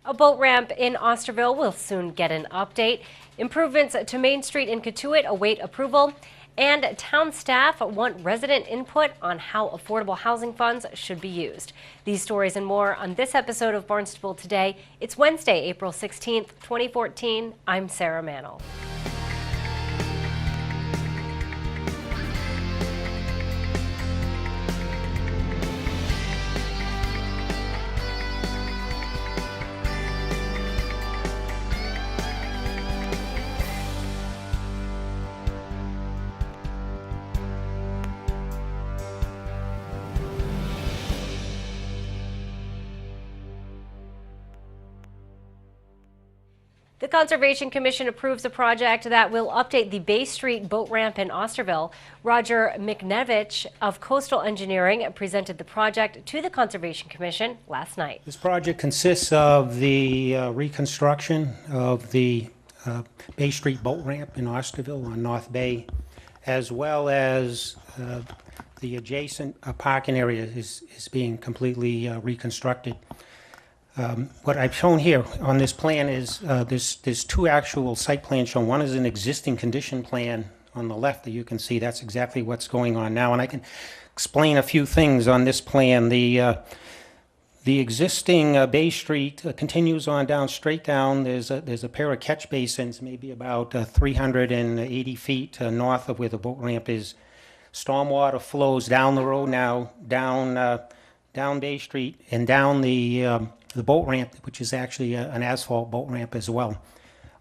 A boat ramp in Osterville will soon get an update. Improvements to Main Street in Cotuit await approval. And town staff want resident input on how affordable housing funds should be used. These stories and more on this episode of Barnstable Today. It's Wednesday, April 16th, 2014. I'm Sarah Mannel. The Conservation Commission approves a project that will update the Bay Street boat ramp in Osterville. Roger McNevich of Coastal Engineering presented the project to the Conservation Commission last night. This project consists of the reconstruction of the Bay Street boat ramp in Osterville on North Bay, as well as the adjacent parking area is being completely reconstructed. What I've shown here on this plan is there's two actual site plans shown. One is an existing condition plan on the left that you can see. That's exactly what's going on now, and I can explain a few things on this plan. The existing Bay Street continues on down, straight down. There's a pair of catch basins, maybe about 380 feet north of where the boat ramp is. Stormwater flows down the road now, down Bay Street and down the boat ramp, which is actually an asphalt boat ramp as well.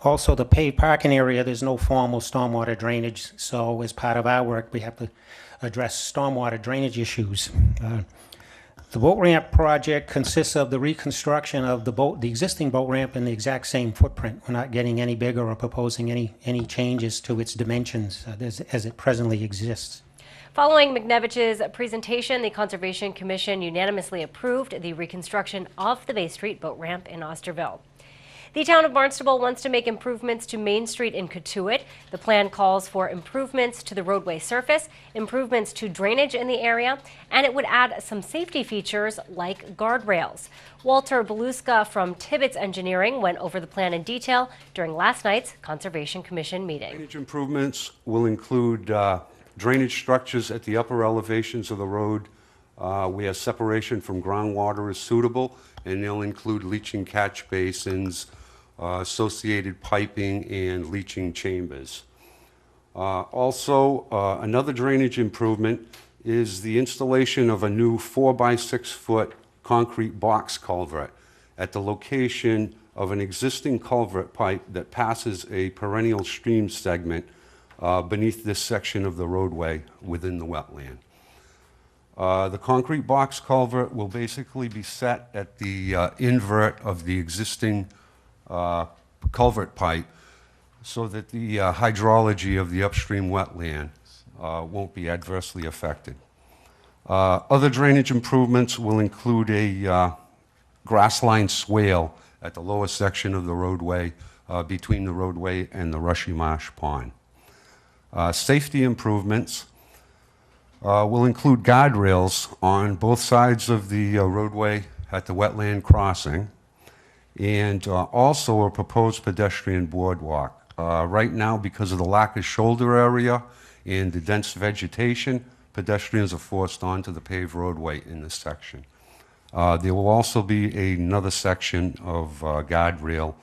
Also, the paved parking area, there's no formal stormwater drainage, so as part of our work, we have to address stormwater drainage issues. The boat ramp project consists of the reconstruction of the existing boat ramp in the exact same footprint. We're not getting any bigger or proposing any changes to its dimensions as it presently exists. Following McNevich's presentation, the Conservation Commission unanimously approved the reconstruction of the Bay Street boat ramp in Osterville. The town of Barnstable wants to make improvements to Main Street in Cotuit. The plan calls for improvements to the roadway surface, improvements to drainage in the area, and it would add some safety features like guardrails. Walter Beluska from Tibbetts Engineering went over the plan in detail during last night's Conservation Commission meeting. Drainage improvements will include drainage structures at the upper elevations of the road where separation from groundwater is suitable, and they'll include leaching catch basins, associated piping, and leaching chambers. Also, another drainage improvement is the installation of a new 4-by-6 foot concrete box culvert at the location of an existing culvert pipe that passes a perennial stream segment beneath this section of the roadway within the wetland. The concrete box culvert will basically be set at the invert of the existing culvert pipe so that the hydrology of the upstream wetland won't be adversely affected. Other drainage improvements will include a grass-lined swale at the lower section of the roadway between the roadway and the Rushy Marsh Pond. Safety improvements will include guardrails on both sides of the roadway at the wetland crossing, and also a proposed pedestrian boardwalk. Right now, because of the lack of shoulder area and the dense vegetation, pedestrians are forced onto the paved roadway in this section. There will also be another section of guardrail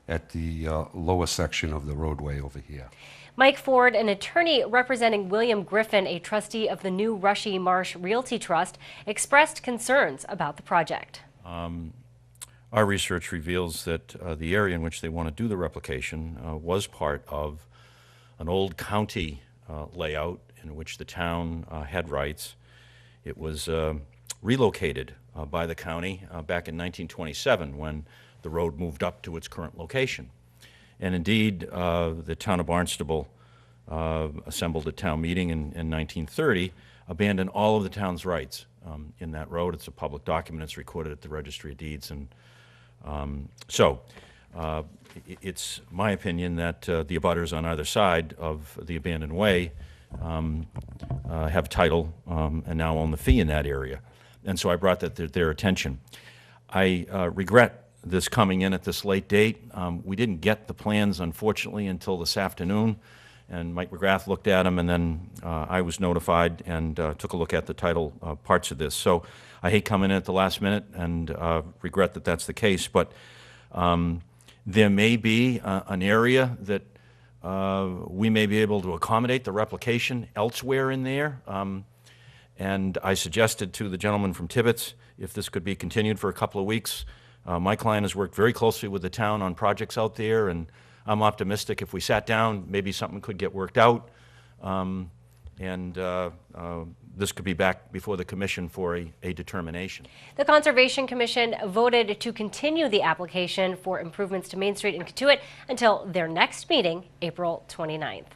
at the lower section of the roadway over here. Mike Ford, an attorney representing William Griffin, a trustee of the new Rushy Marsh Realty Trust, expressed concerns about the project. Our research reveals that the area in which they want to do the replication was part of an old county layout in which the town had rights. It was relocated by the county back in 1927 when the road moved up to its current location. And indeed, the town of Barnstable assembled a town meeting in 1930, abandoned all of the town's rights in that road. It's a public document. It's recorded at the Registry of Deeds. And it's my opinion that the abutters on either side of the abandoned way have title and now own the fee in that area. And so I brought that to their attention. I regret this coming in at this late date. We didn't get the plans, unfortunately, until this afternoon, and Mike McGrath looked at them, and then I was notified and took a look at the title parts of this. So I hate coming in at the last minute and regret that that's the case, but there may be an area that we may be able to accommodate the replication elsewhere in there. And I suggested to the gentleman from Tibbetts if this could be continued for a couple of weeks. My client has worked very closely with the town on projects out there, and I'm optimistic if we sat down, maybe something could get worked out. This could be back before the commission for a determination. The Conservation Commission voted to continue the application for improvements to Main Street in Katuitt until their next meeting, April 29th.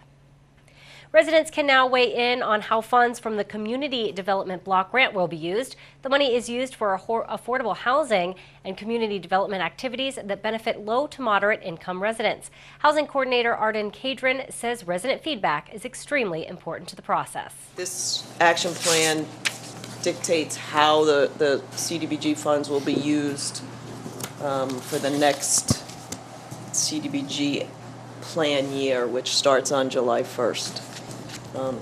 Residents can now weigh in on how funds from the Community Development Block Grant will be used. The money is used for affordable housing and community development activities that benefit low to moderate income residents. Housing Coordinator Arden Cadron says resident feedback is extremely important to the process. This action plan dictates how the CDBG funds will be used for the next CDBG plan year, which starts on July 1st.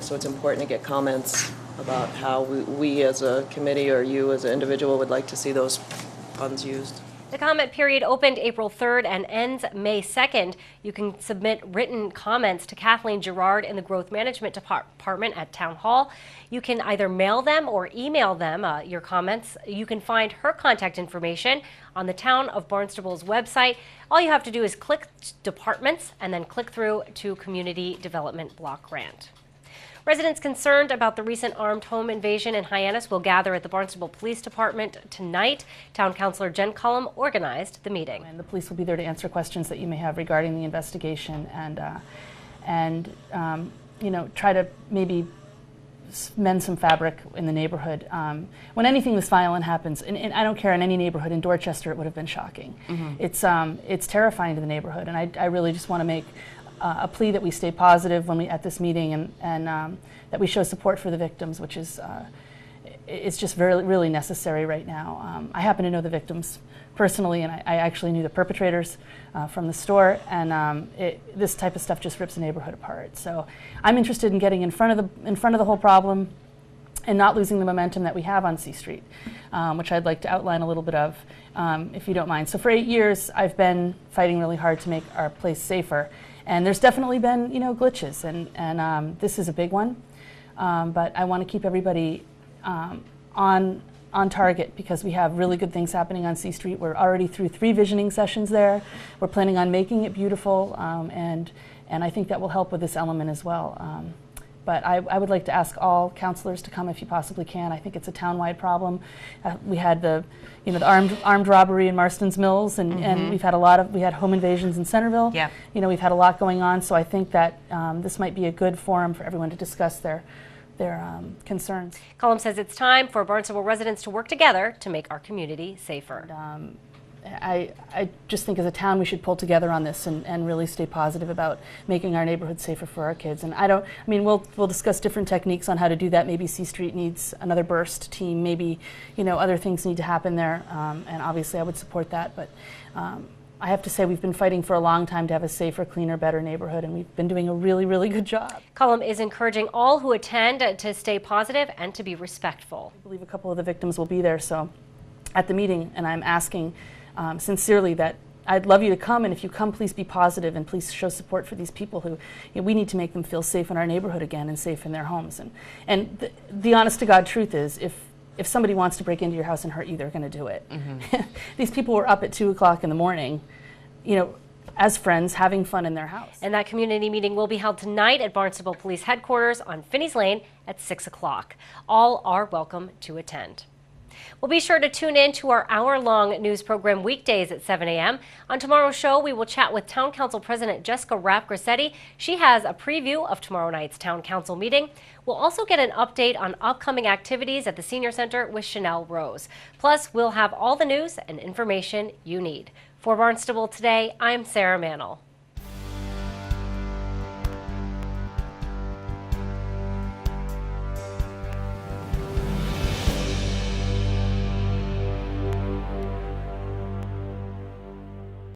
So it's important to get comments about how we as a committee or you as an individual would like to see those funds used. The comment period opened April 3rd and ends May 2nd. You can submit written comments to Kathleen Gerard in the Growth Management Department at Town Hall. You can either mail them or email them your comments. You can find her contact information on the Town of Barnstable's website. All you have to do is click Departments and then click through to Community Development Block Grant. Residents concerned about the recent armed home invasion in Hyannis will gather at the Barnstable Police Department tonight. Town Councilor Jen Cullum organized the meeting. And the police will be there to answer questions that you may have regarding the investigation and you know, try to maybe mend some fabric in the neighborhood. When anything this violent happens, and I don't care in any neighborhood, in Dorchester it would have been shocking. It's terrifying to the neighborhood, and I really just want to make a plea that we stay positive when we at this meeting and that we show support for the victims, which is it's just really necessary right now. I happen to know the victims personally, and I actually knew the perpetrators from the store, and this type of stuff just rips a neighborhood apart. So I'm interested in getting in front of the whole problem and not losing the momentum that we have on C Street, which I'd like to outline a little bit of, if you don't mind. So for 8 years, I've been fighting really hard to make our place safer. And there's definitely been, you know, glitches, and this is a big one. But I want to keep everybody on target because we have really good things happening on C Street. We're already through 3 visioning sessions there. We're planning on making it beautiful, and I think that will help with this element as well. But I would like to ask all councilors to come if you possibly can. I think it's a town-wide problem. We had the armed robbery in Marston's Mills, and we've had we had home invasions in Centerville. Yeah. You know, we've had a lot going on, so I think that this might be a good forum for everyone to discuss their concerns. Cullum says it's time for Barnstable residents to work together to make our community safer. And, I just think as a town we should pull together on this and really stay positive about making our neighborhood safer for our kids. And I mean, we'll discuss different techniques on how to do that. Maybe C Street needs another burst team. Maybe, you know, other things need to happen there. And obviously I would support that. But I have to say we've been fighting for a long time to have a safer, cleaner, better neighborhood, and we've been doing a really good job. Cullum is encouraging all who attend to stay positive and to be respectful. I believe a couple of the victims will be there, so at the meeting, and I'm asking sincerely that I'd love you to come, and if you come, please be positive and please show support for these people who, you know, we need to make them feel safe in our neighborhood again and safe in their homes. And the honest to God truth is, if somebody wants to break into your house and hurt you, they're going to do it. These people were up at 2 o'clock in the morning, you know, as friends, having fun in their house. And that community meeting will be held tonight at Barnstable Police Headquarters on Finney's Lane at 6 o'clock. All are welcome to attend. Well, be sure to tune in to our hour-long news program weekdays at 7 a.m. On tomorrow's show, we will chat with Town Council President Jessica Rapp-Grassetti. She has a preview of tomorrow night's Town Council meeting. We'll also get an update on upcoming activities at the Senior Center with Chanel Rose. Plus, we'll have all the news and information you need. For Barnstable Today, I'm Sarah Mannel.